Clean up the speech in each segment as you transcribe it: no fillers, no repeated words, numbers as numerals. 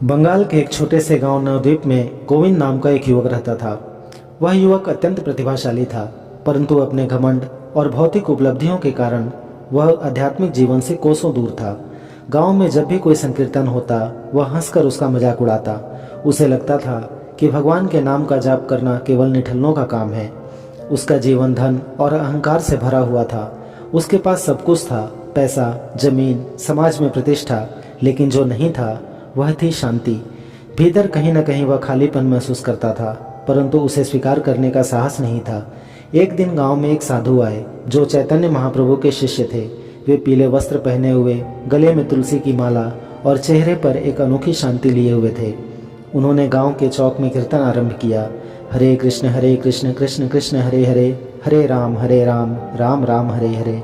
बंगाल के एक छोटे से गांव नवद्वीप में गोविंद नाम का एक युवक रहता था। वह युवक अत्यंत प्रतिभाशाली था, परंतु अपने घमंड और भौतिक उपलब्धियों के कारण वह आध्यात्मिक जीवन से कोसों दूर था। गांव में जब भी कोई संकीर्तन होता, वह हंसकर उसका मजाक उड़ाता। उसे लगता था कि भगवान के नाम का जाप करना केवल निठल्लों का काम है। उसका जीवन धन और अहंकार से भरा हुआ था। उसके पास सब कुछ था, पैसा, जमीन, समाज में प्रतिष्ठा, लेकिन जो नहीं था वह थी शांति। भीतर कहीं न कहीं वह खालीपन महसूस करता था, परंतु उसे स्वीकार करने का साहस नहीं था। एक दिन गांव में एक साधु आए जो चैतन्य महाप्रभु के शिष्य थे। वे पीले वस्त्र पहने हुए, गले में तुलसी की माला और चेहरे पर एक अनोखी शांति लिए हुए थे। उन्होंने गांव के चौक में कीर्तन आरंभ किया। हरे कृष्ण कृष्ण कृष्ण हरे हरे, हरे राम राम राम हरे हरे।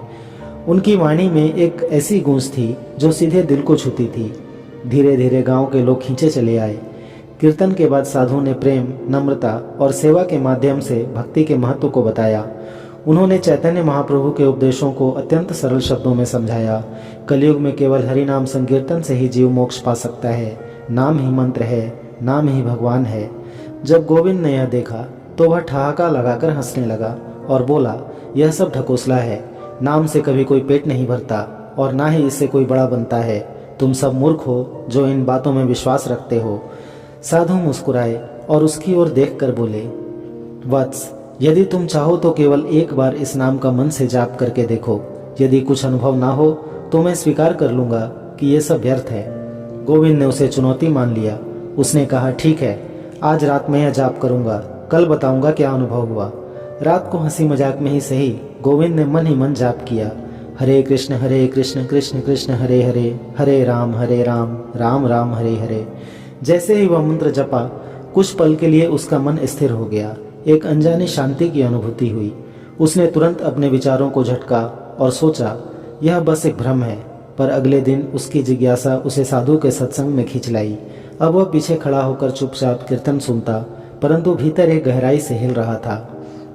उनकी वाणी में एक ऐसी गूंज थी जो सीधे दिल को छूती थी। धीरे धीरे गांव के लोग खींचे चले आए। कीर्तन के बाद साधु ने प्रेम, नम्रता और सेवा के माध्यम से भक्ति के महत्व को बताया। उन्होंने चैतन्य महाप्रभु के उपदेशों को अत्यंत सरल शब्दों में समझाया। कलयुग में केवल हरि नाम संकीर्तन से ही जीव मोक्ष पा सकता है। नाम ही मंत्र है, नाम ही भगवान है। जब गोविंद ने यह देखा तो वह ठहाका लगाकर हंसने लगा और बोला, यह सब ढकोसला है। नाम से कभी कोई पेट नहीं भरता और ना ही इससे कोई बड़ा बनता है। तुम सब मूर्ख हो जो इन बातों में विश्वास रखते हो। साधु मुस्कुराए और उसकी ओर देखकर बोले, वत्स, यदि तुम चाहो तो केवल एक बार इस नाम का मन से जाप करके देखो। यदि कुछ अनुभव ना हो तो मैं स्वीकार कर लूंगा कि ये सब व्यर्थ है। गोविंद ने उसे चुनौती मान लिया। उसने कहा, ठीक है, आज रात में यह जाप करूंगा, कल बताऊंगा क्या अनुभव हुआ। रात को हंसी मजाक में ही सही, गोविंद ने मन ही मन जाप किया। हरे कृष्ण कृष्ण कृष्ण हरे हरे, हरे राम राम राम हरे हरे। जैसे ही वह मंत्र जपा, कुछ पल के लिए उसका मन स्थिर हो गया। एक अनजानी शांति की अनुभूति हुई। उसने तुरंत अपने विचारों को झटका और सोचा, यह बस एक भ्रम है। पर अगले दिन उसकी जिज्ञासा उसे साधु के सत्संग में खींच लाई। अब वह पीछे खड़ा होकर चुपचाप कीर्तन सुनता, परंतु भीतर एक गहराई से हिल रहा था।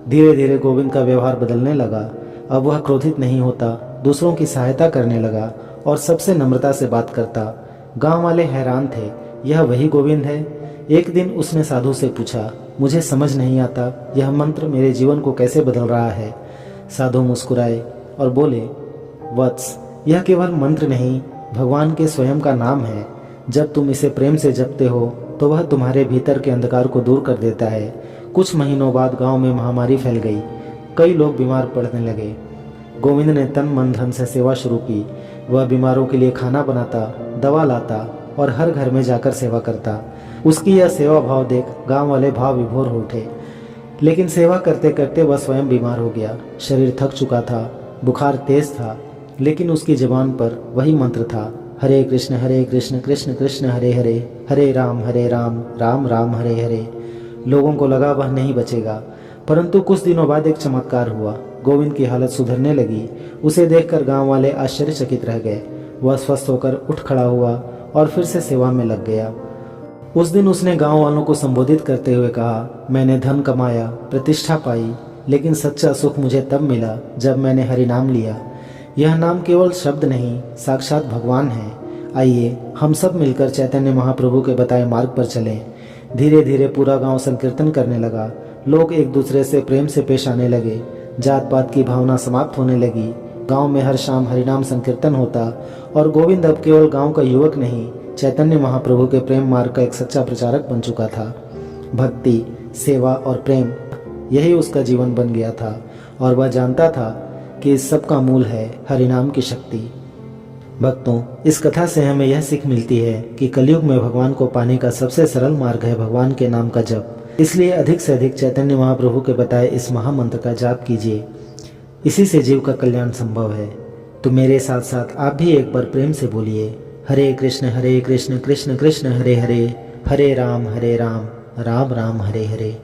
धीरे धीरे गोविंद का व्यवहार बदलने लगा। अब वह क्रोधित नहीं होता, दूसरों की सहायता करने लगा और सबसे नम्रता से बात करता। गांव वाले हैरान थे, यह वही गोविंद है। एक दिन उसने साधु से पूछा, मुझे समझ नहीं आता यह मंत्र मेरे जीवन को कैसे बदल रहा है। साधु मुस्कुराए और बोले, वत्स, यह केवल मंत्र नहीं, भगवान के स्वयं का नाम है। जब तुम इसे प्रेम से जपते हो तो वह तुम्हारे भीतर के अंधकार को दूर कर देता है। कुछ महीनों बाद गांव में महामारी फैल गई। कई लोग बीमार पड़ने लगे। गोविंद ने तन मन धन से सेवा शुरू की। वह बीमारों के लिए खाना बनाता, दवा लाता और हर घर में जाकर सेवा करता। उसकी यह सेवा भाव देख गांव वाले भाव विभोर हो उठे। लेकिन सेवा करते करते वह स्वयं बीमार हो गया। शरीर थक चुका था, बुखार तेज था, लेकिन उसकी जुबान पर वही मंत्र था, हरे कृष्ण कृष्ण कृष्ण हरे हरे, हरे राम राम राम हरे हरे। लोगों को लगा वह नहीं बचेगा, परंतु कुछ दिनों बाद एक चमत्कार हुआ। गोविंद की हालत सुधरने लगी। उसे देखकर गांव वाले आश्चर्यचकित रह गए। वह स्वस्थ होकर उठ खड़ा हुआ और फिर से सेवा में लग गया। उस दिन उसने गांव वालों को संबोधित करते हुए कहा, मैंने धन कमाया, प्रतिष्ठा पाई, लेकिन सच्चा सुख मुझे तब मिला जब मैंने हरि नाम लिया। यह नाम केवल शब्द नहीं, साक्षात भगवान है। आइए हम सब मिलकर चैतन्य महाप्रभु के बताए मार्ग पर चलें। धीरे धीरे पूरा गांव संकीर्तन करने लगा। लोग एक दूसरे से प्रेम से पेश आने लगे। जात पात की भावना समाप्त होने लगी। गांव में हर शाम हरिनाम संकीर्तन होता और गोविंद अब केवल गांव का युवक नहीं, चैतन्य महाप्रभु के प्रेम मार्ग का एक सच्चा प्रचारक बन चुका था। भक्ति, सेवा और प्रेम, यही उसका जीवन बन गया था और वह जानता था कि इस सब का मूल है हरिनाम की शक्ति। भक्तों, इस कथा से हमें यह सीख मिलती है कि कलयुग में भगवान को पाने का सबसे सरल मार्ग है भगवान के नाम का जप। इसलिए अधिक से अधिक चैतन्य महाप्रभु के बताए इस महामंत्र का जाप कीजिए। इसी से जीव का कल्याण संभव है। तो मेरे साथ साथ आप भी एक बार प्रेम से बोलिए, हरे कृष्ण कृष्ण कृष्ण हरे हरे, हरे राम राम राम हरे हरे।